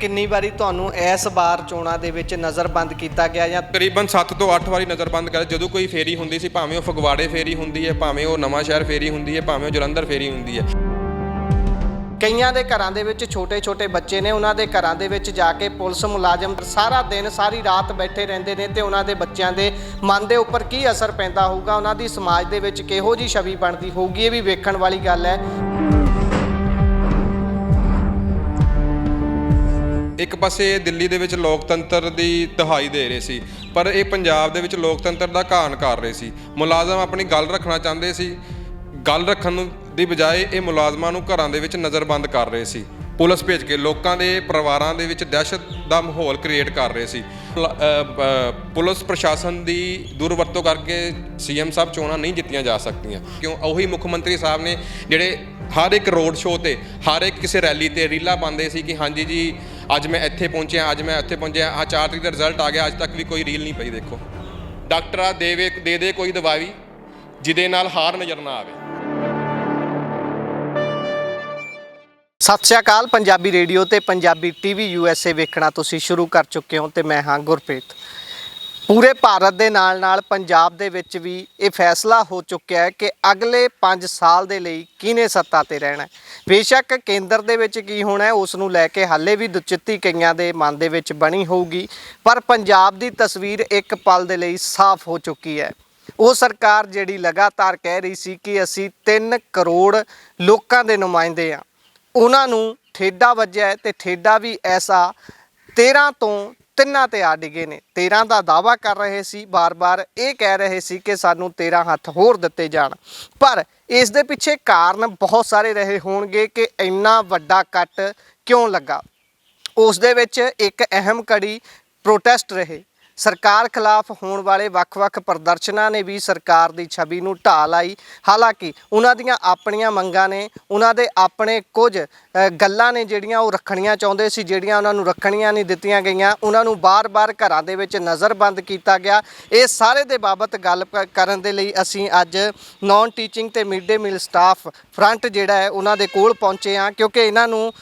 ਕਿੰਨੀ ਵਾਰੀ ਤੁਹਾਨੂੰ ਇਸ ਵਾਰ ਚੋਣਾਂ ਦੇ ਵਿੱਚ ਨਜ਼ਰਬੰਦ ਕੀਤਾ ਗਿਆ ਜਾਂ ਤਕਰੀਬਨ 7 ਤੋਂ 8 ਵਾਰੀ ਨਜ਼ਰਬੰਦ ਕਰ ਜਦੋਂ ਕੋਈ ਫੇਰੀ ਹੁੰਦੀ ਸੀ, ਭਾਵੇਂ ਉਹ ਫਗਵਾੜੇ ਫੇਰੀ ਹੁੰਦੀ ਹੈ, ਭਾਵੇਂ ਉਹ ਨਵਾਂ ਸ਼ਹਿਰ ਫੇਰੀ ਹੁੰਦੀ ਹੈ, ਭਾਵੇਂ ਉਹ ਜਲੰਧਰ ਫੇਰੀ ਹੁੰਦੀ ਹੈ। ਕਈਆਂ ਦੇ ਘਰਾਂ ਦੇ ਵਿੱਚ ਛੋਟੇ ਬੱਚੇ ਨੇ, ਉਹਨਾਂ ਦੇ ਘਰਾਂ ਦੇ ਵਿੱਚ ਜਾ ਕੇ ਪੁਲਿਸ ਮੁਲਾਜ਼ਮ ਸਾਰਾ ਦਿਨ ਸਾਰੀ ਰਾਤ ਬੈਠੇ ਰਹਿੰਦੇ ਨੇ ਤੇ ਉਹਨਾਂ ਦੇ ਬੱਚਿਆਂ ਦੇ ਮਨ ਦੇ ਉੱਪਰ ਕੀ ਅਸਰ ਪੈਂਦਾ ਹੋਊਗਾ, ਉਹਨਾਂ ਦੀ ਸਮਾਜ ਦੇ ਵਿੱਚ ਕਿਹੋ ਜਿਹੀ ਛਵੀ ਬਣਦੀ ਹੋਊਗੀ, ਇਹ ਵੀ ਵੇਖਣ ਵਾਲੀ ਗੱਲ ਹੈ। ਇੱਕ ਪਾਸੇ ਦਿੱਲੀ ਦੇ ਵਿੱਚ ਲੋਕਤੰਤਰ ਦੀ ਦਹਾਈ ਦੇ ਰਹੇ ਸੀ, ਪਰ ਇਹ ਪੰਜਾਬ ਦੇ ਵਿੱਚ ਲੋਕਤੰਤਰ ਦਾ ਘਾਣ ਕਰ ਰਹੇ ਸੀ। ਮੁਲਾਜ਼ਮ ਆਪਣੀ ਗੱਲ ਰੱਖਣਾ ਚਾਹੁੰਦੇ ਸੀ, ਗੱਲ ਰੱਖਣ ਦੀ ਬਜਾਏ ਇਹ ਮੁਲਾਜ਼ਮਾਂ ਨੂੰ ਘਰਾਂ ਦੇ ਵਿੱਚ ਨਜ਼ਰਬੰਦ ਕਰ ਰਹੇ ਸੀ। ਪੁਲਿਸ ਭੇਜ ਕੇ ਲੋਕਾਂ ਦੇ ਪਰਿਵਾਰਾਂ ਦੇ ਵਿੱਚ ਦਹਿਸ਼ਤ ਦਾ ਮਾਹੌਲ ਕ੍ਰੀਏਟ ਕਰ ਰਹੇ ਸੀ। ਪੁਲਿਸ ਪ੍ਰਸ਼ਾਸਨ ਦੀ ਦੁਰਵਰਤੋਂ ਕਰਕੇ ਸੀਐਮ ਸਾਹਿਬ ਚੋਣਾਂ ਨਹੀਂ ਜਿੱਤੀਆਂ ਜਾ ਸਕਦੀਆਂ, ਕਿਉਂ ਉਹੀ ਮੁੱਖ ਮੰਤਰੀ ਸਾਹਿਬ ਨੇ ਜਿਹੜੇ ਹਰ ਇੱਕ ਰੋਡ ਸ਼ੋਅ ਤੇ, ਹਰ ਇੱਕ ਕਿਸੇ ਰੈਲੀ ਤੇ ਰੀਲਾਂ ਪਾਉਂਦੇ ਸੀ ਕਿ ਹਾਂਜੀ ਜੀ ਅੱਜ ਮੈਂ ਇੱਥੇ ਪਹੁੰਚਿਆ, ਅੱਜ ਮੈਂ ਇੱਥੇ ਪਹੁੰਚਿਆ, ਆਹ 4 ਤਰੀਕ ਦਾ ਰਿਜ਼ਲਟ ਆ ਗਿਆ, ਅੱਜ ਤੱਕ ਵੀ ਕੋਈ ਰੀਲ ਨਹੀਂ ਪਈ। ਦੇਖੋ ਡਾਕਟਰਾਂ ਦੇ ਕੋਈ ਦਵਾਈ ਜਿਹਦੇ ਨਾਲ ਹਾਰ ਨਜ਼ਰ ਨਾ ਆਵੇ। ਸਤਿ ਸ਼੍ਰੀ ਅਕਾਲ। ਪੰਜਾਬੀ ਰੇਡੀਓ ਤੇ ਪੰਜਾਬੀ ਟੀਵੀ USA ਵੇਖਣਾ ਤੁਸੀਂ ਸ਼ੁਰੂ ਕਰ ਚੁੱਕੇ ਹੋ ਤੇ ਮੈਂ ਹਾਂ ਗੁਰਪ੍ਰੀਤ। ਪੂਰੇ ਭਾਰਤ ਦੇ ਨਾਲ ਪੰਜਾਬ ਦੇ ਵਿੱਚ ਵੀ ਇਹ ਫੈਸਲਾ ਹੋ ਚੁੱਕਿਆ ਹੈ ਕਿ ਅਗਲੇ 5 ਸਾਲ ਦੇ ਲਈ ਕਿਹਨੇ ਸੱਤਾ ਤੇ ਰਹਿਣਾ ਹੈ। ਬੇਸ਼ੱਕ ਕੇਂਦਰ ਦੇ ਵਿੱਚ ਕੀ ਹੋਣਾ ਹੈ ਉਸ ਨੂੰ ਲੈ ਕੇ ਹਾਲੇ ਵੀ ਦੁਚਿੱਤੀ ਕਈਆਂ ਦੇ ਮਨ ਦੇ ਵਿੱਚ ਬਣੀ ਹੋਊਗੀ, ਪਰ ਪੰਜਾਬ ਦੀ ਤਸਵੀਰ ਇੱਕ ਪਲ ਦੇ ਲਈ ਸਾਫ਼ ਹੋ ਚੁੱਕੀ ਹੈ। ਉਹ ਸਰਕਾਰ ਜਿਹੜੀ ਲਗਾਤਾਰ ਕਹਿ ਰਹੀ ਸੀ ਕਿ ਅਸੀਂ 3 ਕਰੋੜ ਲੋਕਾਂ ਦੇ ਨੁਮਾਇੰਦੇ ਹਾਂ, ਉਹਨਾਂ ਨੂੰ ਠੇਡਾ ਵੱਜਿਆ ਹੈ ਤੇ ਠੇਡਾ ਵੀ ਐਸਾ 13 ਤੋਂ 3 ਤੇ ਆ ਡਿੱਗੇ ਨੇ। 13 ਦਾ ਦਾਅਵਾ ਕਰ ਰਹੇ ਸੀ, ਬਾਰ-ਬਾਰ ਇਹ ਕਹਿ ਰਹੇ ਸੀ ਕਿ ਸਾਨੂੰ 13 ਹੱਥ ਹੋਰ ਦਿੱਤੇ ਜਾਣ, ਪਰ ਇਸ ਦੇ ਪਿੱਛੇ ਕਾਰਨ ਬਹੁਤ ਸਾਰੇ ਰਹੇ ਹੋਣਗੇ ਕਿ ਇੰਨਾ ਵੱਡਾ ਕੱਟ ਕਿਉਂ ਲੱਗਾ। ਉਸ ਦੇ ਵਿੱਚ ਇੱਕ ਅਹਿਮ ਕੜੀ ਪ੍ਰੋਟੈਸਟ ਰਹੇ। ਸਰਕਾਰ ਖਿਲਾਫ ਹੋਣ ਵਾਲੇ ਵੱਖ-ਵੱਖ ਪ੍ਰਦਰਸ਼ਨਾਂ ਨੇ ਵੀ ਸਰਕਾਰ ਦੀ ਛਵੀ ਨੂੰ ਢਾਹ ਲਾਈ। ਹਾਲਾਂਕਿ ਉਹਨਾਂ ਦੀਆਂ ਆਪਣੀਆਂ ਮੰਗਾਂ ਨੇ, ਉਹਨਾਂ ਦੇ ਆਪਣੇ ਕੁਝ ਗੱਲਾਂ ਨੇ ਜਿਹੜੀਆਂ ਉਹ ਰੱਖਣੀਆਂ ਚਾਹੁੰਦੇ ਸੀ, ਜਿਹੜੀਆਂ ਉਹਨਾਂ ਨੂੰ ਰੱਖਣੀਆਂ ਨਹੀਂ ਦਿੱਤੀਆਂ ਗਈਆਂ। ਉਹਨਾਂ ਨੂੰ ਬਾਰ-ਬਾਰ ਘਰਾਂ ਦੇ ਵਿੱਚ ਨਜ਼ਰਬੰਦ ਕੀਤਾ ਗਿਆ। ਇਹ ਸਾਰੇ ਦੇ ਬਾਬਤ ਗੱਲ ਕਰਨ ਦੇ ਲਈ ਅਸੀਂ ਅੱਜ ਨਾਨ ਟੀਚਿੰਗ ਤੇ ਮਿਡ ਡੇ ਮੀਲ ਸਟਾਫ ਫਰੰਟ ਜਿਹੜਾ ਹੈ ਉਹਨਾਂ ਦੇ ਕੋਲ ਪਹੁੰਚੇ ਹਾਂ, ਕਿਉਂਕਿ ਇਹਨਾਂ ਨੂੰ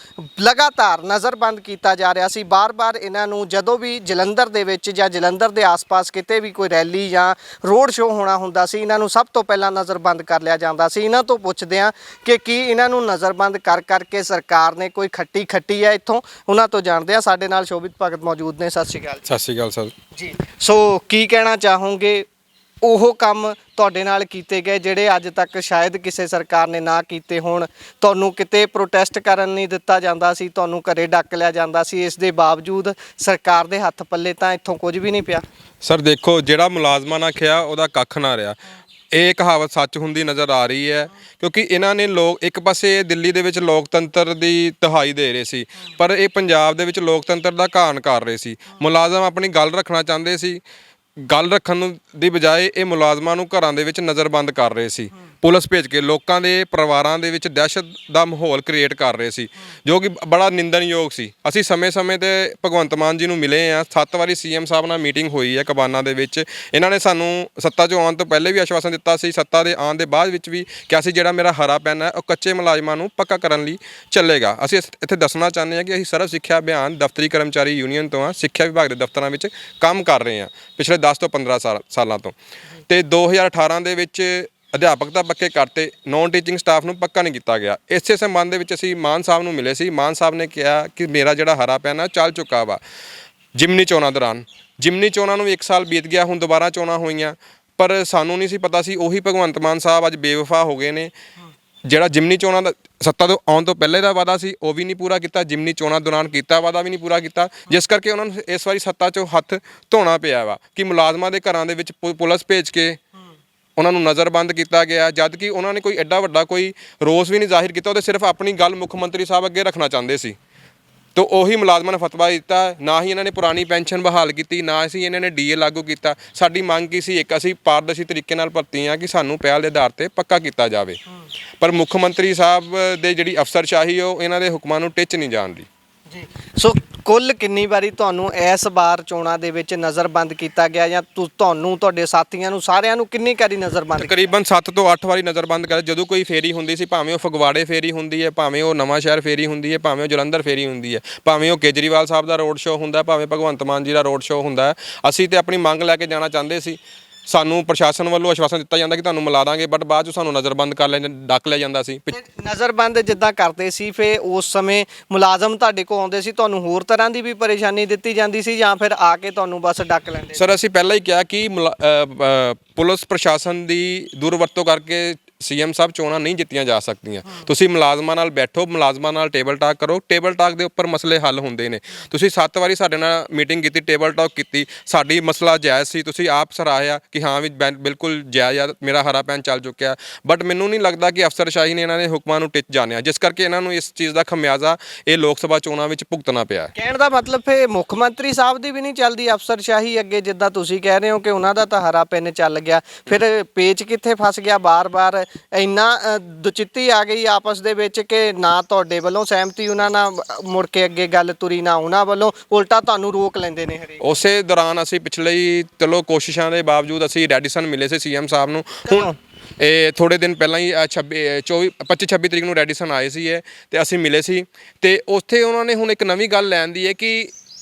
ਲਗਾਤਾਰ ਨਜ਼ਰਬੰਦ ਕੀਤਾ ਜਾ ਰਿਹਾ ਸੀ। ਬਾਰ-ਬਾਰ ਇਹਨਾਂ ਨੂੰ ਜਦੋਂ ਵੀ ਜਲੰਧਰ ਦੇ ਵਿੱਚ ਜਾਂ ਜਲੰਧਰ ਦੇ ਆਸ-ਪਾਸ ਕਿਤੇ ਵੀ ਕੋਈ ਰੈਲੀ ਜਾਂ ਰੋਡ ਸ਼ੋਅ ਹੋਣਾ ਹੁੰਦਾ ਸੀ, ਇਹਨਾਂ ਨੂੰ ਸਭ ਤੋਂ ਪਹਿਲਾਂ ਨਜ਼ਰਬੰਦ ਕਰ ਲਿਆ ਜਾਂਦਾ ਸੀ। ਇਹਨਾਂ ਤੋਂ ਪੁੱਛਦੇ ਹਾਂ ਕਿ ਕੀ ਇਹਨਾਂ ਨੂੰ ਨਜ਼ਰਬੰਦ ਕਰਕੇ ਸਰਕਾਰ ਨੇ ਕੋਈ ਖੱਟੀ ਹੈ ਇੱਥੋਂ, ਉਹਨਾਂ ਤੋਂ ਜਾਣਦੇ ਹਾਂ। ਸਾਡੇ ਨਾਲ ਸ਼ੋਭਿਤ ਭਗਤ ਮੌਜੂਦ ਨੇ। ਸਤਿ ਸ਼੍ਰੀ ਅਕਾਲ। ਸਤਿ ਸ਼੍ਰੀ ਅਕਾਲ ਸਰ ਜੀ। ਸੋ ਕੀ ਕਹਿਣਾ ਚਾਹੋਗੇ ਉਹ ਕੰਮ ਤੁਹਾਡੇ ਨਾਲ ਕੀਤੇ ਗਏ ਜਿਹੜੇ ਅੱਜ ਤੱਕ ਸ਼ਾਇਦ ਕਿਸੇ ਸਰਕਾਰ ਨੇ ਨਾ ਕੀਤੇ ਹੋਣ? ਤੁਹਾਨੂੰ ਕਿਤੇ ਪ੍ਰੋਟੈਸਟ ਕਰਨ ਨਹੀਂ ਦਿੱਤਾ ਜਾਂਦਾ ਸੀ, ਤੁਹਾਨੂੰ ਘਰੇ ਡੱਕ ਲਿਆ ਜਾਂਦਾ ਸੀ, ਇਸ ਦੇ ਬਾਵਜੂਦ ਸਰਕਾਰ ਦੇ ਹੱਥ ਪੱਲੇ ਤਾਂ ਇੱਥੋਂ ਕੁਝ ਵੀ ਨਹੀਂ ਪਿਆ। ਸਰ ਦੇਖੋ, ਜਿਹੜਾ ਮੁਲਾਜ਼ਮਾਂ ਨਾਲ ਖਿਆ ਉਹਦਾ ਕੱਖ ਨਾ ਰਿਹਾ। ਇਹ ਕਹਾਵਤ ਸੱਚ ਹੁੰਦੀ ਨਜ਼ਰ ਆ ਰਹੀ ਹੈ, ਕਿਉਂਕਿ ਇਹਨਾਂ ਨੇ ਇੱਕ ਪਾਸੇ ਦਿੱਲੀ ਦੇ ਵਿੱਚ ਲੋਕਤੰਤਰ ਦੀ ਦਹਾਈ ਦੇ ਰਹੇ ਸੀ, ਪਰ ਇਹ ਪੰਜਾਬ ਦੇ ਵਿੱਚ ਲੋਕਤੰਤਰ ਦਾ ਘਾਣ ਕਰ ਰਹੇ ਸੀ। ਮੁਲਾਜ਼ਮ ਆਪਣੀ ਗੱਲ ਰੱਖਣਾ ਚਾਹੁੰਦੇ ਸੀ, ਗੱਲ ਰੱਖਣ ਦੀ ਬਜਾਏ ਇਹ ਮੁਲਾਜ਼ਮਾਂ ਨੂੰ ਘਰਾਂ ਦੇ ਵਿੱਚ ਨਜ਼ਰਬੰਦ ਕਰ ਰਹੇ ਸੀ। ਪੁਲਿਸ ਭੇਜ ਕੇ ਲੋਕਾਂ ਦੇ ਪਰਿਵਾਰਾਂ ਦੇ ਵਿੱਚ ਦਹਿਸ਼ਤ ਦਾ ਮਾਹੌਲ ਕ੍ਰੀਏਟ ਕਰ ਰਹੇ ਸੀ, ਜੋ ਕਿ ਬੜਾ ਨਿੰਦਣਯੋਗ ਸੀ। ਅਸੀਂ ਸਮੇਂ-ਸਮੇਂ 'ਤੇ ਭਗਵੰਤ ਮਾਨ ਜੀ ਨੂੰ ਮਿਲੇ ਹਾਂ। 7 ਵਾਰੀ ਸੀਐਮ ਸਾਹਿਬ ਨਾਲ ਮੀਟਿੰਗ ਹੋਈ ਹੈ ਕਬਾਨਾਂ ਦੇ ਵਿੱਚ। ਇਹਨਾਂ ਨੇ ਸਾਨੂੰ ਸੱਤਾ 'ਚੋਂ ਆਉਣ ਤੋਂ ਪਹਿਲੇ ਵੀ ਆਸ਼ਵਾਸਨ ਦਿੱਤਾ ਸੀ, ਸੱਤਾ ਦੇ ਆਉਣ ਦੇ ਬਾਅਦ ਵਿੱਚ ਵੀ ਕਿਹਾ ਸੀ ਜਿਹੜਾ ਮੇਰਾ ਹਰਾ ਪੈਨ ਹੈ ਉਹ ਕੱਚੇ ਮੁਲਾਜ਼ਮਾਂ ਨੂੰ ਪੱਕਾ ਕਰਨ ਲਈ ਚੱਲੇਗਾ। ਅਸੀਂ ਇੱਥੇ ਦੱਸਣਾ ਚਾਹੁੰਦੇ ਹਾਂ ਕਿ ਅਸੀਂ ਸਰਵ ਸਿੱਖਿਆ ਅਭਿਆਨ ਦਫ਼ਤਰੀ ਕਰਮਚਾਰੀ ਯੂਨੀਅਨ ਤੋਂ ਹਾਂ, ਸਿੱਖਿਆ ਵਿਭਾਗ ਦੇ ਦਫ਼ਤਰਾਂ ਵਿੱਚ ਕੰਮ ਕਰ ਰਹੇ ਹਾਂ ਪਿਛਲੇ 10 ਤੋਂ 15 ਸਾਲਾਂ ਤੋਂ, ਤੇ 2018 ਦੇ ਵਿੱਚ ਅਧਿਆਪਕ ਤਾਂ ਪੱਕੇ ਕਰਤੇ, ਨੌਨ ਟੀਚਿੰਗ ਸਟਾਫ ਨੂੰ ਪੱਕਾ ਨਹੀਂ ਕੀਤਾ ਗਿਆ। ਇਸੇ ਸੰਬੰਧ ਦੇ ਵਿੱਚ ਅਸੀਂ ਮਾਨ ਸਾਹਿਬ ਨੂੰ ਮਿਲੇ ਸੀ। ਮਾਨ ਸਾਹਿਬ ਨੇ ਕਿਹਾ ਕਿ ਮੇਰਾ ਜਿਹੜਾ ਹਰਾ ਪੈਨ ਹੈ ਚੱਲ ਚੁੱਕਾ ਵਾ ਜਿਮਨੀ ਚੋਣਾਂ ਦੌਰਾਨ। ਜਿਮਨੀ ਚੋਣਾਂ ਨੂੰ 1 ਸਾਲ ਬੀਤ ਗਿਆ, ਹੁਣ ਦੁਬਾਰਾ ਚੋਣਾਂ ਹੋਈਆਂ, ਪਰ ਸਾਨੂੰ ਨਹੀਂ ਸੀ ਪਤਾ ਸੀ ਉਹੀ ਭਗਵੰਤ ਮਾਨ ਸਾਹਿਬ ਅੱਜ ਬੇਵਫਾ ਹੋ ਗਏ ਨੇ। ਜਿਹੜਾ ਜਿਮਨੀ ਚੋਣਾਂ ਦਾ ਸੱਤਾ ਤੋਂ ਆਉਣ ਤੋਂ ਪਹਿਲੇ ਦਾ ਵਾਅਦਾ ਸੀ ਉਹ ਵੀ ਨਹੀਂ ਪੂਰਾ ਕੀਤਾ, ਜਿਮਨੀ ਚੋਣਾਂ ਦੌਰਾਨ ਕੀਤਾ ਵਾਅਦਾ ਵੀ ਨਹੀਂ ਪੂਰਾ ਕੀਤਾ, ਜਿਸ ਕਰਕੇ ਉਹਨਾਂ ਨੂੰ ਇਸ ਵਾਰੀ ਸੱਤਾ 'ਚੋਂ ਹੱਥ ਧੋਣਾ ਪਿਆ ਵਾ ਕਿ ਮੁਲਾਜ਼ਮਾਂ ਦੇ ਘਰਾਂ ਦੇ ਵਿੱਚ ਪੁਲਿਸ ਭੇਜ ਕੇ ਉਹਨਾਂ ਨੂੰ ਨਜ਼ਰਬੰਦ ਕੀਤਾ ਗਿਆ, ਜਦ ਕਿ ਉਹਨਾਂ ਨੇ ਕੋਈ ਐਡਾ ਵੱਡਾ ਕੋਈ ਰੋਸ ਵੀ ਨਹੀਂ ਜ਼ਾਹਿਰ ਕੀਤਾ। ਉਹਦੇ ਸਿਰਫ ਆਪਣੀ ਗੱਲ ਮੁੱਖ ਮੰਤਰੀ ਸਾਹਿਬ ਅੱਗੇ ਰੱਖਣਾ ਚਾਹੁੰਦੇ ਸੀ। तो ਉਹੀ ਮੁਲਾਜ਼ਮਾਂ ਨੇ ਫਤਵਾ ਦਿੱਤਾ, ਨਾ ਹੀ ਇਹਨਾਂ ਨੇ ਪੁਰਾਣੀ ਪੈਨਸ਼ਨ ਬਹਾਲ ਕੀਤੀ, ਨਾ ਅਸੀਂ ਇਹਨਾਂ ਨੇ ਡੀਏ ਲਾਗੂ ਕੀਤਾ। ਸਾਡੀ ਮੰਗ ਕੀ ਸੀ, ਇੱਕ ਅਸੀਂ ਪਾਰਦਰਸ਼ੀ ਤਰੀਕੇ ਨਾਲ ਭਰਤੀ ਹਾਂ ਕਿ ਸਾਨੂੰ ਪਹਿਲ ਦੇ ਆਧਾਰ ਤੇ ਪੱਕਾ ਕੀਤਾ ਜਾਵੇ, ਪਰ ਮੁੱਖ ਮੰਤਰੀ ਸਾਹਿਬ ਦੇ ਜਿਹੜੀ ਅਫਸਰਸ਼ਾਹੀ ਉਹ ਇਹਨਾਂ ਦੇ ਹੁਕਮਾਂ ਨੂੰ ਟਿੱਚ ਨਹੀਂ ਜਾਣਦੀ। ਜੀ, ਸੋ ਕੁੱਲ ਕਿੰਨੀ ਵਾਰੀ ਤੁਹਾਨੂੰ ਇਸ ਵਾਰ ਚੋਣਾਂ ਦੇ ਵਿੱਚ ਨਜ਼ਰਬੰਦ ਕੀਤਾ ਗਿਆ ਜਾਂ ਤੁਹਾਨੂੰ ਤੁਹਾਡੇ ਸਾਥੀਆਂ ਨੂੰ ਸਾਰਿਆਂ ਨੂੰ ਕਿੰਨੀ ਵਾਰੀ ਨਜ਼ਰਬੰਦ ਤਕਰੀਬਨ 7 ਤੋਂ 8 ਵਾਰੀ ਨਜ਼ਰਬੰਦ ਕਰ ਜਦੋਂ ਕੋਈ ਫੇਰੀ ਹੁੰਦੀ ਸੀ, ਭਾਵੇਂ ਉਹ ਫਗਵਾੜੇ ਫੇਰੀ ਹੁੰਦੀ ਹੈ, ਭਾਵੇਂ ਉਹ ਨਵਾਂ ਸ਼ਹਿਰ ਫੇਰੀ ਹੁੰਦੀ ਹੈ, ਭਾਵੇਂ ਉਹ ਜਲੰਧਰ ਫੇਰੀ ਹੁੰਦੀ ਹੈ, ਭਾਵੇਂ ਉਹ ਕੇਜਰੀਵਾਲ ਸਾਹਿਬ ਦਾ ਰੋਡ ਸ਼ੋਅ ਹੁੰਦਾ, ਭਾਵੇਂ ਭਗਵੰਤ ਮਾਨ ਜੀ ਦਾ ਰੋਡ ਸ਼ੋਅ ਹੁੰਦਾ, ਅਸੀਂ ਤੇ ਆਪਣੀ ਮੰਗ ਲੈ ਕੇ ਜਾਣਾ ਚਾਹੁੰਦੇ ਸੀ। ਸਾਨੂੰ ਪ੍ਰਸ਼ਾਸਨ ਵੱਲੋਂ ਆਸ਼ਵਾਸਨ ਦਿੱਤਾ ਜਾਂਦਾ ਕਿ ਤੁਹਾਨੂੰ ਮਿਲਾ ਦਾਂਗੇ, ਬਟ ਬਾਅਦ 'ਚ ਸਾਨੂੰ ਨਜ਼ਰਬੰਦ ਕਰ ਡੱਕ ਲਿਆ ਜਾਂਦਾ ਸੀ। ਨਜ਼ਰਬੰਦ ਜਿੱਦਾਂ ਕਰਦੇ ਸੀ ਫਿਰ ਉਸ ਸਮੇਂ ਮੁਲਾਜ਼ਮ ਤੁਹਾਡੇ ਕੋਲ ਆਉਂਦੇ ਸੀ, ਤੁਹਾਨੂੰ ਹੋਰ ਤਰ੍ਹਾਂ ਦੀ ਵੀ ਪਰੇਸ਼ਾਨੀ ਦਿੱਤੀ ਜਾਂਦੀ ਸੀ ਜਾਂ ਫਿਰ ਆ ਕੇ ਤੁਹਾਨੂੰ ਬਸ ਡੱਕ ਲੈਂਦੇ? ਸਰ ਅਸੀਂ ਪਹਿਲਾਂ ਹੀ ਕਿਹਾ ਕਿ ਪੁਲਿਸ ਪ੍ਰਸ਼ਾਸਨ ਦੀ ਦੁਰਵਰਤੋਂ ਕਰਕੇ ਸੀਐਮ ਸਾਹਿਬ ਚੋਣਾਂ ਨਹੀਂ ਜਿੱਤੀਆਂ ਜਾ ਸਕਦੀਆਂ। ਤੁਸੀਂ ਮੁਲਾਜ਼ਮਾਂ ਨਾਲ ਬੈਠੋ, ਮੁਲਾਜ਼ਮਾਂ ਨਾਲ ਟੇਬਲ ਟਾਕ ਕਰੋ, ਟੇਬਲ ਟਾਕ ਦੇ ਉੱਪਰ ਮਸਲੇ ਹੱਲ ਹੁੰਦੇ ਨੇ। ਤੁਸੀਂ 7 ਵਾਰੀ ਸਾਡੇ ਨਾਲ ਮੀਟਿੰਗ ਕੀਤੀ, ਟੇਬਲ ਟਾਕ ਕੀਤੀ, ਸਾਡੀ ਮਸਲਾ ਜਾਇਜ਼ ਸੀ, ਤੁਸੀਂ ਆਪ ਸਰਾਹਿਆ ਕਿ ਹਾਂ ਵੀ ਬਿਲਕੁਲ ਜਾਇਜ਼, ਮੇਰਾ ਹਰਾ ਪੈਨ ਚੱਲ ਚੁੱਕਿਆ। ਬਟ ਮੈਨੂੰ ਨਹੀਂ ਲੱਗਦਾ ਕਿ ਅਫਸਰਸ਼ਾਹੀ ਨੇ ਇਹਨਾਂ ਦੇ ਹੁਕਮਾਂ ਨੂੰ ਟਿੱਚ ਜਾਣਿਆ, ਜਿਸ ਕਰਕੇ ਇਹਨਾਂ ਨੂੰ ਇਸ ਚੀਜ਼ ਦਾ ਖਮਿਆਜ਼ਾ ਇਹ ਲੋਕ ਸਭਾ ਚੋਣਾਂ ਵਿੱਚ ਭੁਗਤਣਾ ਪਿਆ। ਕਹਿਣ ਦਾ ਮਤਲਬ ਫਿਰ ਮੁੱਖ ਮੰਤਰੀ ਸਾਹਿਬ ਦੀ ਵੀ ਨਹੀਂ ਚੱਲਦੀ ਅਫਸਰਸ਼ਾਹੀ ਅੱਗੇ, ਜਿੱਦਾਂ ਤੁਸੀਂ ਕਹਿ ਰਹੇ ਹੋ ਕਿ ਉਹਨਾਂ ਦਾ ਤਾਂ ਹਰਾ ਪੈਨ ਚੱਲ ਗਿਆ, ਫਿਰ ਪੇਚ ਕਿੱਥੇ ਫਸ ਗਿਆ? ਬਾਰ-ਬਾਰ ਇੰਨਾ ਦੁਚਿੱਤੀ ਆ ਗਈ ਆਪਸ ਦੇ ਵਿੱਚ ਕਿ ਨਾ ਤੁਹਾਡੇ ਵੱਲੋਂ ਸਹਿਮਤੀ ਉਹਨਾਂ ਨਾਲ ਮੁੜ ਕੇ ਅੱਗੇ ਗੱਲ ਤੁਰੀ, ਨਾ ਉਹਨਾਂ ਵੱਲੋਂ, ਉਲਟਾ ਤੁਹਾਨੂੰ ਰੋਕ ਲੈਂਦੇ ਨੇ ਹਰੇਕ। ਉਸੇ ਦੌਰਾਨ ਅਸੀਂ ਪਿਛਲੇ ਚਲੋ ਕੋਸ਼ਿਸ਼ਾਂ ਦੇ ਬਾਵਜੂਦ ਅਸੀਂ ਰੈਡੀਸਨ ਮਿਲੇ ਸੀ ਸੀਐਮ ਸਾਹਿਬ ਨੂੰ। ਹੁਣ ਇਹ ਥੋੜੇ ਦਿਨ ਪਹਿਲਾਂ ਹੀ 25-26 ਤਰੀਕ ਨੂੰ ਰੈਡੀਸਨ ਆਏ ਸੀ ਤੇ ਅਸੀਂ ਮਿਲੇ ਸੀ, ਤੇ ਉੱਥੇ ਉਹਨਾਂ ਨੇ ਹੁਣ ਇੱਕ ਨਵੀਂ ਗੱਲ ਲੈਣ ਦੀ ਹੈ ਕਿ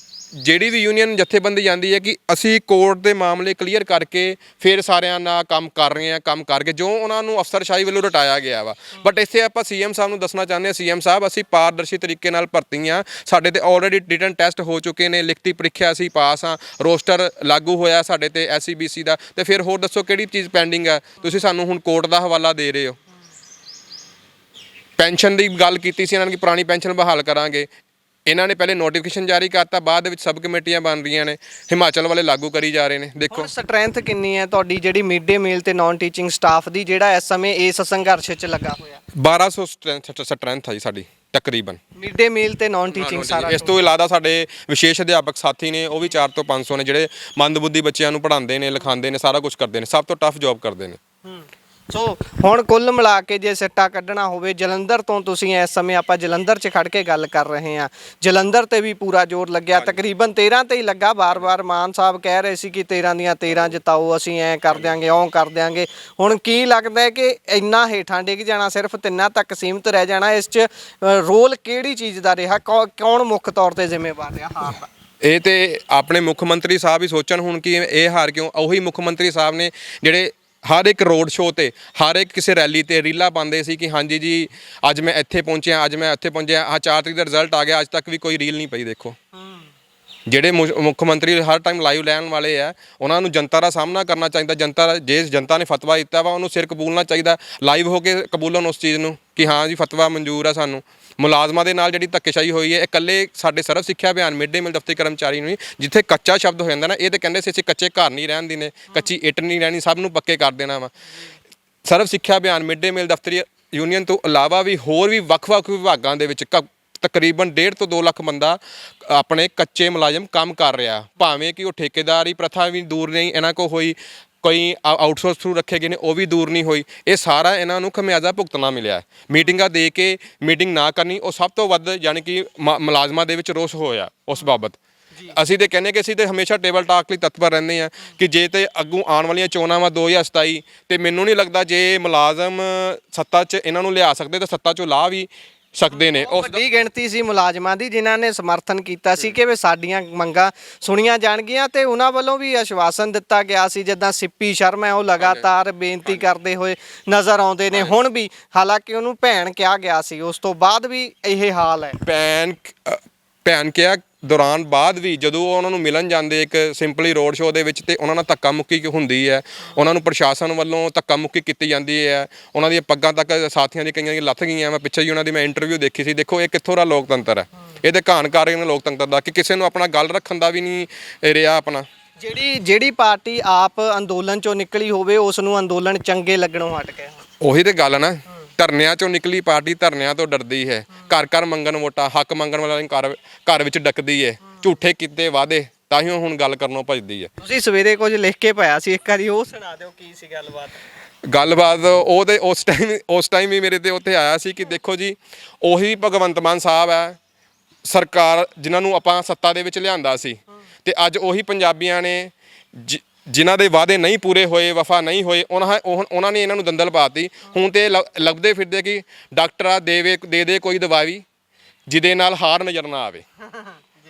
ਜਿਹੜੀ ਵੀ ਯੂਨੀਅਨ ਜਥੇਬੰਦੀ ਜਾਂਦੀ ਹੈ ਕਿ ਅਸੀਂ ਕੋਰਟ ਦੇ ਮਾਮਲੇ ਕਲੀਅਰ ਕਰਕੇ ਫਿਰ ਸਾਰਿਆਂ ਨਾਲ ਕੰਮ ਕਰ ਰਹੇ ਹਾਂ, ਕੰਮ ਕਰਕੇ ਜੋ ਉਹਨਾਂ ਨੂੰ ਅਫਸਰਸ਼ਾਹੀ ਵੱਲੋਂ ਰਟਾਇਆ ਗਿਆ ਵਾ। ਬਟ ਇੱਥੇ ਆਪਾਂ ਸੀਐਮ ਸਾਹਿਬ ਨੂੰ ਦੱਸਣਾ ਚਾਹੁੰਦੇ ਹਾਂ, ਸੀਐਮ ਸਾਹਿਬ ਅਸੀਂ ਪਾਰਦਰਸ਼ੀ ਤਰੀਕੇ ਨਾਲ ਭਰਤੀ ਹਾਂ, ਸਾਡੇ ਤੇ ਆਲਰੇਡੀ ਰਿਟਨ ਟੈਸਟ ਹੋ ਚੁੱਕੇ ਨੇ, ਲਿਖਤੀ ਪ੍ਰੀਖਿਆ ਅਸੀਂ ਪਾਸ ਹਾਂ, ਰੋਸਟਰ ਲਾਗੂ ਹੋਇਆ ਸਾਡੇ ਤੇ SCBC ਦਾ, ਤੇ ਫਿਰ ਹੋਰ ਦੱਸੋ ਕਿਹੜੀ ਚੀਜ਼ ਪੈਂਡਿੰਗ ਹੈ? ਤੁਸੀਂ ਸਾਨੂੰ ਹੁਣ ਕੋਰਟ ਦਾ ਹਵਾਲਾ ਦੇ ਰਹੇ ਹੋ। ਪੈਨਸ਼ਨ ਦੀ ਗੱਲ ਕੀਤੀ ਸੀ ਇਹਨਾਂ ਨੇ ਕਿ ਪੁਰਾਣੀ ਪੈਨਸ਼ਨ ਬਹਾਲ ਕਰਾਂਗੇ, ਇਹਨਾਂ ਨੇ ਪਹਿਲੇ ਨੋਟੀਫਿਕੇਸ਼ਨ ਜਾਰੀ ਕਰਤਾ, ਬਾਅਦ ਦੇ ਵਿੱਚ ਸਬ ਕਮੇਟੀਆਂ ਬਣ ਰਹੀਆਂ ਨੇ, ਹਿਮਾਚਲ ਵਾਲੇ ਲਾਗੂ ਕਰੀ ਜਾ ਰਹੇ ਨੇ। ਦੇਖੋ ਸਟਰੈਂਥ ਕਿੰਨੀ ਹੈ ਤੁਹਾਡੀ ਜਿਹੜੀ ਮਿਡ ਡੇ ਮੀਲ ਤੇ ਨਾਨ ਟੀਚਿੰਗ ਸਟਾਫ ਦੀ, ਜਿਹੜਾ ਇਸ ਸਮੇਂ ਇਸ ਸੰਘਰਸ਼ 'ਚ ਲੱਗਾ ਹੋਇਆ? 1200 ਸਟਰੈਂਥ ਹੈ ਜੀ ਸਾਡੀ ਤਕਰੀਬਨ ਮਿਡ ਡੇ ਮੀਲ ਤੇ ਨਾਨ ਟੀਚਿੰਗ ਸਾਰਾ। ਇਸ ਤੋਂ ਇਲਾਵਾ ਸਾਡੇ ਵਿਸ਼ੇਸ਼ ਅਧਿਆਪਕ ਸਾਥੀ ਨੇ, ਉਹ ਵੀ 4 ਤੋਂ 500 ਨੇ, ਜਿਹੜੇ ਮੰਦਬੁੱਧੀ ਬੱਚਿਆਂ ਨੂੰ ਪੜ੍ਹਾਉਂਦੇ ਨੇ, ਲਿਖਾਉਂਦੇ ਨੇ, ਸਾਰਾ ਕੁਝ ਕਰਦੇ ਨੇ, ਸਭ ਤੋਂ ਟਫ ਜੌਬ ਕਰਦੇ ਨੇ। ਸੋ ਹੁਣ ਕੁੱਲ ਮਿਲਾ ਕੇ ਜੇ ਸਿੱਟਾ ਕੱਢਣਾ ਹੋਵੇ, ਜਲੰਧਰ ਤੋਂ ਤੁਸੀਂ ਇਸ ਸਮੇਂ ਆਪਾਂ ਜਲੰਧਰ 'ਚ ਖੜ ਕੇ ਗੱਲ ਕਰ ਰਹੇ ਹਾਂ, ਜਲੰਧਰ ਤੇ ਵੀ ਪੂਰਾ ਜ਼ੋਰ ਲੱਗਿਆ, ਤਕਰੀਬਨ 13 ਤੇ ਹੀ ਲੱਗਾ। ਵਾਰ-ਵਾਰ ਮਾਨ ਸਾਹਿਬ ਕਹਿ ਰਹੇ ਸੀ ਕਿ 13 ਦੀਆਂ 13 ਜਿਤਾਓ, ਅਸੀਂ ਐਂ ਕਰ ਦਿਆਂਗੇ, ਉਹ ਕਰ ਦਿਆਂਗੇ। ਹੁਣ ਕੀ ਲੱਗਦਾ ਹੈ ਕਿ ਇੰਨਾ ਹੇਠਾਂ ਡਿੱਗ ਜਾਣਾ, ਸਿਰਫ 3 ਤੱਕ ਸੀਮਤ ਰਹਿ ਜਾਣਾ? ਇਸ 'ਚ ਰੋਲ ਕਿਹੜੀ ਚੀਜ਼ ਦਾ ਰਿਹਾ, ਕੌਣ ਮੁੱਖ ਤੌਰ ਤੇ ਜ਼ਿੰਮੇਵਾਰ ਰਿਹਾ ਹਾਰ ਦਾ? ਇਹ ਤੇ ਆਪਣੇ ਮੁੱਖ ਮੰਤਰੀ ਸਾਹਿਬ ਹੀ ਸੋਚਣ ਹੁਣ ਕਿ ਇਹ ਹਾਰ ਕਿਉਂ। ਉਹੀ ਮੁੱਖ ਮੰਤਰੀ ਸਾਹਿਬ ਨੇ ਜਿਹੜੇ ਹਰ ਇੱਕ ਰੋਡ ਸ਼ੋਅ ਤੇ, ਹਰ ਇੱਕ ਕਿਸੇ ਰੈਲੀ ਤੇ ਰੀਲਾਂ ਪਾਉਂਦੇ ਸੀ ਕਿ ਹਾਂਜੀ ਜੀ ਅੱਜ ਮੈਂ ਇੱਥੇ ਪਹੁੰਚਿਆ, ਅੱਜ ਮੈਂ ਇੱਥੇ ਪਹੁੰਚਿਆ, 4 ਤਰੀਕ ਦਾ ਰਿਜ਼ਲਟ ਆ ਗਿਆ, ਅੱਜ ਤੱਕ ਵੀ ਕੋਈ ਰੀਲ ਨਹੀਂ ਪਈ। ਦੇਖੋ ਜਿਹੜੇ ਮੁੱਖ ਮੰਤਰੀ ਹਰ ਟਾਈਮ ਲਾਈਵ ਲੈਣ ਵਾਲੇ ਆ, ਉਹਨਾਂ ਨੂੰ ਜਨਤਾ ਦਾ ਸਾਹਮਣਾ ਕਰਨਾ ਚਾਹੀਦਾ। ਜੇ ਜਨਤਾ ਨੇ ਫਤਵਾ ਦਿੱਤਾ ਵਾ, ਉਹਨੂੰ ਸਿਰ ਕਬੂਲਣਾ ਚਾਹੀਦਾ, ਲਾਈਵ ਹੋ ਕੇ ਕਬੂਲਣ ਉਸ ਚੀਜ਼ ਨੂੰ ਕਿ ਹਾਂ ਜੀ ਫਤਵਾ ਮਨਜ਼ੂਰ ਆ ਸਾਨੂੰ। ਮੁਲਾਜ਼ਮਾਂ ਦੇ ਨਾਲ ਜਿਹੜੀ ਧੱਕੇਸ਼ਾਹੀ ਹੋਈ ਹੈ, ਇਕੱਲੇ ਸਾਡੇ ਸਰਵ ਸਿੱਖਿਆ ਅਭਿਆਨ ਮਿਡ ਡੇ ਮੀਲ ਦਫ਼ਤਰੀ ਕਰਮਚਾਰੀ ਨੂੰ, ਜਿੱਥੇ ਕੱਚਾ ਸ਼ਬਦ ਹੋ ਜਾਂਦਾ ਨਾ, ਇਹ ਤਾਂ ਕਹਿੰਦੇ ਸੀ ਅਸੀਂ ਕੱਚੇ ਘਰ ਨਹੀਂ ਰਹਿਣ ਦੇਣੇ, ਕੱਚੀ ਇੱਟ ਨਹੀਂ ਰਹਿਣੀ, ਸਭ ਨੂੰ ਪੱਕੇ ਕਰ ਦੇਣਾ ਵਾ। ਸਰਵ ਸਿੱਖਿਆ ਅਭਿਆਨ ਮਿਡ ਡੇ ਮੀਲ ਦਫ਼ਤਰੀ ਯੂਨੀਅਨ ਤੋਂ ਇਲਾਵਾ ਵੀ ਹੋਰ ਵੀ ਵੱਖ-ਵੱਖ ਵਿਭਾਗਾਂ ਦੇ ਵਿੱਚ ਤਕਰੀਬਨ 1.5 ਤੋਂ 2 ਲੱਖ ਬੰਦਾ ਆਪਣੇ ਕੱਚੇ ਮੁਲਾਜ਼ਮ ਕੰਮ ਕਰ ਰਿਹਾ, ਭਾਵੇਂ ਕਿ ਉਹ ਠੇਕੇਦਾਰੀ ਪ੍ਰਥਾ ਵੀ ਦੂਰ ਨਹੀਂ ਇਹਨਾਂ ਕੋਲ ਹੋਈ, ਕੋਈ ਆਊਟਸੋਰਸ ਥਰੂ ਰੱਖੇ ਗਏ ਨੇ, ਉਹ ਵੀ ਦੂਰ ਨਹੀਂ ਹੋਈ। ਇਹ ਸਾਰਾ ਇਹਨਾਂ ਨੂੰ ਖਮਿਆਜ਼ਾ ਭੁਗਤਣਾ ਮਿਲਿਆ। ਮੀਟਿੰਗਾਂ ਦੇ ਕੇ ਮੀਟਿੰਗ ਨਾ ਕਰਨੀ, ਉਹ ਸਭ ਤੋਂ ਵੱਧ ਯਾਨੀ ਕਿ ਮੁਲਾਜ਼ਮਾਂ ਦੇ ਵਿੱਚ ਰੋਸ ਹੋਇਆ ਉਸ ਬਾਬਤ। ਅਸੀਂ ਤੇ ਕਹਿੰਦੇ ਕਿ ਅਸੀਂ ਤੇ ਹਮੇਸ਼ਾ ਟੇਬਲ ਟਾਕ ਲਈ ਤਤਪਰ ਰਹਿੰਦੇ ਹਾਂ ਕਿ ਜੇ ਤੇ ਅੱਗੋਂ ਆਉਣ ਵਾਲੀਆਂ ਚੋਣਾਂ ਵਾ 2027, ਤੇ ਮੈਨੂੰ ਨਹੀਂ ਲੱਗਦਾ ਜੇ ਮੁਲਾਜ਼ਮ ਸੱਤਾ 'ਚ ਇਹਨਾਂ ਨੂੰ ਲਿਆ ਸਕਦੇ ਤਾਂ ਸੱਤਾ 'ਚੋਂ ਲਾ ਵੀ ਸਕਦੇ ਨੇ। ਉਸ ਵੱਡੀ ਗਿਣਤੀ ਸੀ ਮੁਲਾਜ਼ਮਾਂ ਦੀ ਜਿਨ੍ਹਾਂ ਨੇ ਸਮਰਥਨ ਕੀਤਾ ਸੀ ਕਿ ਵੀ ਸਾਡੀਆਂ ਮੰਗਾਂ ਸੁਣੀਆਂ ਜਾਣਗੀਆਂ, ਤੇ ਉਹਨਾਂ ਵੱਲੋਂ ਵੀ ਆਸ਼ਵਾਸਨ ਦਿੱਤਾ ਗਿਆ ਸੀ। ਜਿੱਦਾਂ ਸਿੱਪੀ ਸ਼ਰਮਾ ਉਹ ਲਗਾਤਾਰ ਬੇਨਤੀ ਕਰਦੇ ਹੋਏ ਨਜ਼ਰ ਆਉਂਦੇ ਨੇ ਹੁਣ ਵੀ, ਹਾਲਾਂਕਿ ਉਹਨੂੰ ਭੈਣ ਕਿਹਾ ਗਿਆ ਸੀ, ਉਸ ਤੋਂ ਬਾਅਦ ਵੀ ਇਹ ਹਾਲ ਹੈ। ਭੈਣ ਕਿਹਾ ਦੌਰਾਨ ਬਾਅਦ ਵੀ ਜਦੋਂ ਉਹਨਾਂ ਨੂੰ ਮਿਲਣ ਜਾਂਦੇ ਇੱਕ ਸਿੰਪਲੀ ਰੋਡ ਸ਼ੋਅ ਦੇ ਵਿੱਚ, ਤੇ ਉਹਨਾਂ ਨਾਲ ਧੱਕਾ ਮੁੱਕੀ ਹੁੰਦੀ ਹੈ, ਉਹਨਾਂ ਨੂੰ ਪ੍ਰਸ਼ਾਸਨ ਵੱਲੋਂ ਧੱਕਾ ਮੁੱਕੀ ਕੀਤੀ ਜਾਂਦੀ ਹੈ, ਉਹਨਾਂ ਦੀਆਂ ਪੱਗਾਂ ਤੱਕ ਸਾਥੀਆਂ ਦੀ ਕਈਆਂ ਦੀਆਂ ਲੱਥ ਗਈਆਂ। ਮੈਂ ਪਿੱਛੇ ਹੀ ਉਹਨਾਂ ਦੀ ਮੈਂ ਇੰਟਰਵਿਊ ਦੇਖੀ ਸੀ। ਦੇਖੋ ਇਹ ਕਿੱਥੋਂ ਦਾ ਲੋਕਤੰਤਰ ਹੈ, ਇਹ ਤੇ ਘਾਣ ਕਰ ਰਹੇ ਨੇ ਲੋਕਤੰਤਰ ਦਾ ਕਿ ਕਿਸੇ ਨੂੰ ਆਪਣਾ ਗੱਲ ਰੱਖਣ ਦਾ ਵੀ ਨਹੀਂ ਰਿਹਾ ਆਪਣਾ। ਜਿਹੜੀ ਪਾਰਟੀ ਆਪ ਅੰਦੋਲਨ ਚੋਂ ਨਿਕਲੀ ਹੋਵੇ ਉਸ ਨੂੰ ਅੰਦੋਲਨ ਚੰਗੇ ਲੱਗਣੋਂ ਹਟ ਗਿਆ। ਉਹੀ ਤੇ ਗੱਲ ਹੈ ਨਾ, ਧਰਨਿਆਂ ਚੋਂ ਨਿਕਲੀ ਪਾਰਟੀ ਧਰਨਿਆਂ ਤੋਂ ਡਰਦੀ ਹੈ, ਘਰ ਘਰ ਮੰਗਣ ਵੋਟਾਂ, ਹੱਕ ਮੰਗਣ ਵਾਲਿਆਂ ਘਰ ਵਿੱਚ ਡੱਕਦੀ ਹੈ, ਝੂਠੇ ਕੀਤੇ ਵਾਅਦੇ, ਤਾਂ ਹੀ ਹੁਣ ਗੱਲ ਕਰਨੋਂ ਭੱਜਦੀ ਹੈ। ਤੁਸੀਂ ਸਵੇਰੇ ਕੁਝ ਲਿਖ ਕੇ ਪਾਇਆ ਸੀ, ਇੱਕ ਵਾਰੀ ਉਹ ਸੁਣਾ ਦਿਓ ਕੀ ਸੀ ਗੱਲਬਾਤ। ਉਹ ਤੇ ਉਸ ਟਾਈਮ ਵੀ ਮੇਰੇ ਤੇ ਉੱਥੇ ਆਇਆ ਸੀ ਕਿ ਦੇਖੋ ਜੀ ਉਹੀ ਭਗਵੰਤ ਮਾਨ ਸਾਹਿਬ ਹੈ ਸਰਕਾਰ ਜਿਨ੍ਹਾਂ ਨੂੰ ਆਪਾਂ ਸੱਤਾ ਦੇ ਵਿੱਚ ਲਿਆਂਦਾ ਸੀ ਤੇ ਅੱਜ ਉਹੀ ਪੰਜਾਬੀਆਂ ਨੇ ਜਿਨ੍ਹਾਂ ਦੇ ਵਾਅਦੇ ਨਹੀਂ ਪੂਰੇ ਹੋਏ, ਵਫਾ ਨਹੀਂ ਹੋਏ, ਉਹਨਾਂ ਨੇ ਇਹਨਾਂ ਨੂੰ ਦੰਦਲ ਪਾਤੀ। ਹੁਣ ਤੇ ਲੱਭਦੇ ਫਿਰਦੇ ਕਿ ਡਾਕਟਰਾਂ ਦੇ ਕੋਈ ਦਵਾਈ ਜਿਹਦੇ ਨਾਲ ਹਾਰ ਨਜ਼ਰ ਨਾ ਆਵੇ।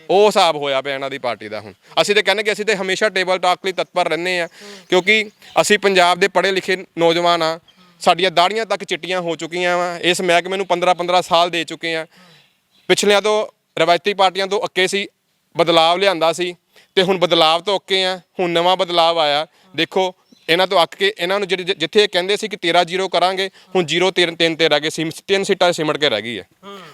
ਉਹ ਹਿਸਾਬ ਹੋਇਆ ਪਿਆ ਇਹਨਾਂ ਦੀ ਪਾਰਟੀ ਦਾ। ਹੁਣ ਅਸੀਂ ਤਾਂ ਕਹਿੰਦੇ ਕਿ ਅਸੀਂ ਤਾਂ ਹਮੇਸ਼ਾ ਟੇਬਲ ਟਾਕ ਲਈ ਤਤਪਰ ਰਹਿੰਦੇ ਹਾਂ, ਕਿਉਂਕਿ ਅਸੀਂ ਪੰਜਾਬ ਦੇ ਪੜ੍ਹੇ ਲਿਖੇ ਨੌਜਵਾਨ ਆ। ਸਾਡੀਆਂ ਦਾੜੀਆਂ ਤੱਕ ਚਿੱਟੀਆਂ ਹੋ ਚੁੱਕੀਆਂ ਵਾ। ਇਸ ਮਹਿਕਮੇ ਨੂੰ 15-15 ਸਾਲ ਦੇ ਚੁੱਕੇ ਆ। ਪਿਛਲਿਆਂ ਤੋਂ ਰਵਾਇਤੀ ਪਾਰਟੀਆਂ ਤੋਂ ਅੱਕੇ ਸੀ, ਬਦਲਾਵ ਲਿਆਂਦਾ ਸੀ ਤੇ ਹੁਣ ਬਦਲਾਵ ਤੋਂ ਅੱਕੇ ਆ। ਹੁਣ ਨਵਾਂ ਬਦਲਾਵ ਆਇਆ। ਦੇਖੋ ਇਹਨਾਂ ਤੋਂ ਅੱਕ ਕੇ ਇਹਨਾਂ ਨੂੰ ਜਿੱਥੇ ਕਹਿੰਦੇ ਸੀ ਕਿ 13-0 ਕਰਾਂਗੇ, ਹੁਣ 0-3 ਤੇ ਰਹਿ ਗਏ। 3 ਸੀਟਾਂ ਸਿਮਟ ਕੇ ਰਹਿ ਗਈ ਹੈ।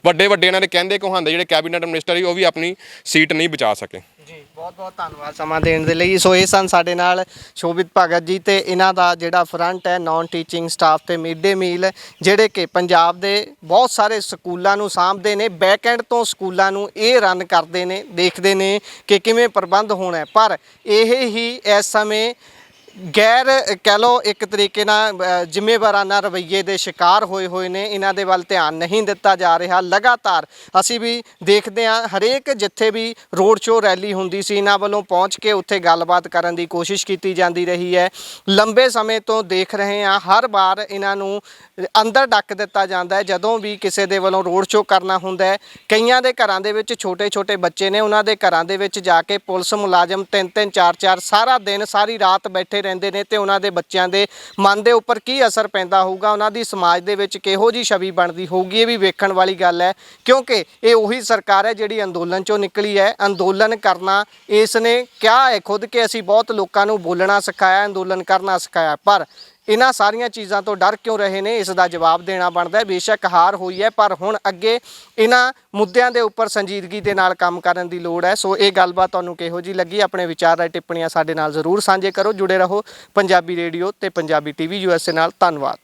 ਵੱਡੇ ਇਹਨਾਂ ਦੇ ਕਹਿੰਦੇ ਕਹਾਂਦੇ ਜਿਹੜੇ ਕੈਬਨਿਟ ਮਿਨਿਸਟਰ ਸੀ ਉਹ ਵੀ ਆਪਣੀ ਸੀਟ ਨਹੀਂ ਬਚਾ ਸਕੇ। ਜੀ ਬਹੁਤ ਧੰਨਵਾਦ ਸਮਾਂ ਦੇਣ ਦੇ ਲਈ। ਸੋ ਇਹ ਸਨ ਸਾਡੇ ਨਾਲ ਸ਼ੋਭਿਤ ਭਗਤ ਜੀ ਤੇ ਇਹਨਾਂ ਦਾ ਜਿਹੜਾ ਫਰੰਟ ਹੈ ਨਾਨ ਟੀਚਿੰਗ ਸਟਾਫ ਤੇ ਮਿਡ ਡੇ ਮੀਲ, ਜਿਹੜੇ ਕਿ ਪੰਜਾਬ ਦੇ ਬਹੁਤ ਸਾਰੇ ਸਕੂਲਾਂ ਨੂੰ ਸਾਂਭਦੇ ਨੇ, ਬੈਕ ਐਂਡ ਤੋਂ ਸਕੂਲਾਂ ਨੂੰ ਇਹ ਰਨ ਕਰਦੇ ਨੇ, ਦੇਖਦੇ ਨੇ ਕਿ ਕਿਵੇਂ ਪ੍ਰਬੰਧ ਹੋਣਾ ਹੈ। ਪਰ ਇਹ ਹੀ ਇਸ ਸਮੇਂ ਗੈਰ ਕਹਿ ਲਓ ਇੱਕ ਤਰੀਕੇ ਨਾਲ ਜ਼ਿੰਮੇਵਾਰਾਨਾ ਰਵੱਈਏ ਦੇ ਸ਼ਿਕਾਰ ਹੋਏ ਨੇ। ਇਹਨਾਂ ਦੇ ਵੱਲ ਧਿਆਨ ਨਹੀਂ ਦਿੱਤਾ ਜਾ ਰਿਹਾ। ਲਗਾਤਾਰ ਅਸੀਂ ਵੀ ਦੇਖਦੇ ਹਾਂ, ਹਰੇਕ ਜਿੱਥੇ ਵੀ ਰੋਡ ਸ਼ੋਅ ਰੈਲੀ ਹੁੰਦੀ ਸੀ ਇਹਨਾਂ ਵੱਲੋਂ ਪਹੁੰਚ ਕੇ ਉੱਥੇ ਗੱਲਬਾਤ ਕਰਨ ਦੀ ਕੋਸ਼ਿਸ਼ ਕੀਤੀ ਜਾਂਦੀ ਰਹੀ ਹੈ। ਲੰਬੇ ਸਮੇਂ ਤੋਂ ਦੇਖ ਰਹੇ ਹਾਂ, ਹਰ ਵਾਰ ਇਹਨਾਂ ਨੂੰ ਅੰਦਰ ਡੱਕ ਦਿੱਤਾ ਜਾਂਦਾ ਹੈ ਜਦੋਂ ਵੀ ਕਿਸੇ ਦੇ ਵੱਲੋਂ ਰੋਡ ਸ਼ੋਅ ਕਰਨਾ ਹੁੰਦਾ ਹੈ। ਕਈਆਂ ਦੇ ਘਰਾਂ ਦੇ ਵਿੱਚ ਛੋਟੇ ਬੱਚੇ ਨੇ, ਉਹਨਾਂ ਦੇ ਘਰਾਂ ਦੇ ਵਿੱਚ ਜਾ ਕੇ ਪੁਲਿਸ ਮੁਲਾਜ਼ਮ 3-3 4-4 ਸਾਰਾ ਦਿਨ ਸਾਰੀ ਰਾਤ ਬੈਠੇ ਰਹਿੰਦੇ ਨੇ ਤੇ ਉਹਨਾਂ ਦੇ ਬੱਚਿਆਂ ਦੇ ਮਨ ਦੇ ਉੱਪਰ ਕੀ ਅਸਰ ਪੈਂਦਾ ਹੋਊਗਾ, ਉਹਨਾਂ ਦੀ ਸਮਾਜ ਦੇ ਵਿੱਚ ਕਿਹੋ ਜਿਹੀ ਛਵੀ ਬਣਦੀ ਹੋਊਗੀ, ਇਹ ਵੀ ਵੇਖਣ ਵਾਲੀ ਗੱਲ ਹੈ। ਕਿਉਂਕਿ ਇਹ ਉਹੀ ਸਰਕਾਰ ਹੈ ਜਿਹੜੀ ਅੰਦੋਲਨ ਚੋਂ ਨਿਕਲੀ ਹੈ। ਅੰਦੋਲਨ ਕਰਨਾ ਇਸ ਨੇ ਕਿਹਾ ਹੈ ਖੁਦ ਕਿ ਅਸੀਂ ਬਹੁਤ ਲੋਕਾਂ ਨੂੰ ਬੋਲਣਾ ਸਿਖਾਇਆ, ਅੰਦੋਲਨ ਕਰਨਾ ਸਿਖਾਇਆ, ਪਰ ਇਹਨਾਂ ਸਾਰੀਆਂ ਚੀਜ਼ਾਂ ਤੋਂ ਡਰ ਕਿਉਂ ਰਹੇ ਨੇ, ਇਸ ਦਾ ਜਵਾਬ ਦੇਣਾ ਬਣਦਾ ਹੈ। ਬੇਸ਼ੱਕ ਹਾਰ ਹੋਈ ਹੈ, ਪਰ ਹੁਣ ਅੱਗੇ ਇਹਨਾਂ ਮੁੱਦਿਆਂ ਦੇ ਉੱਪਰ ਸੰਜੀਦਗੀ ਦੇ ਨਾਲ ਕੰਮ ਕਰਨ ਦੀ ਲੋੜ ਹੈ। ਸੋ ਇਹ ਗੱਲਬਾਤ ਤੁਹਾਨੂੰ ਕਿਹੋ ਜਿਹੀ ਲੱਗੀ, ਆਪਣੇ ਵਿਚਾਰ ਰਾਏ ਟਿੱਪਣੀਆਂ ਸਾਡੇ ਨਾਲ ਜ਼ਰੂਰ ਸਾਂਝੇ ਕਰੋ। ਜੁੜੇ ਰਹੋ ਪੰਜਾਬੀ ਰੇਡੀਓ ਤੇ ਪੰਜਾਬੀ TV USA ਨਾਲ। ਧੰਨਵਾਦ।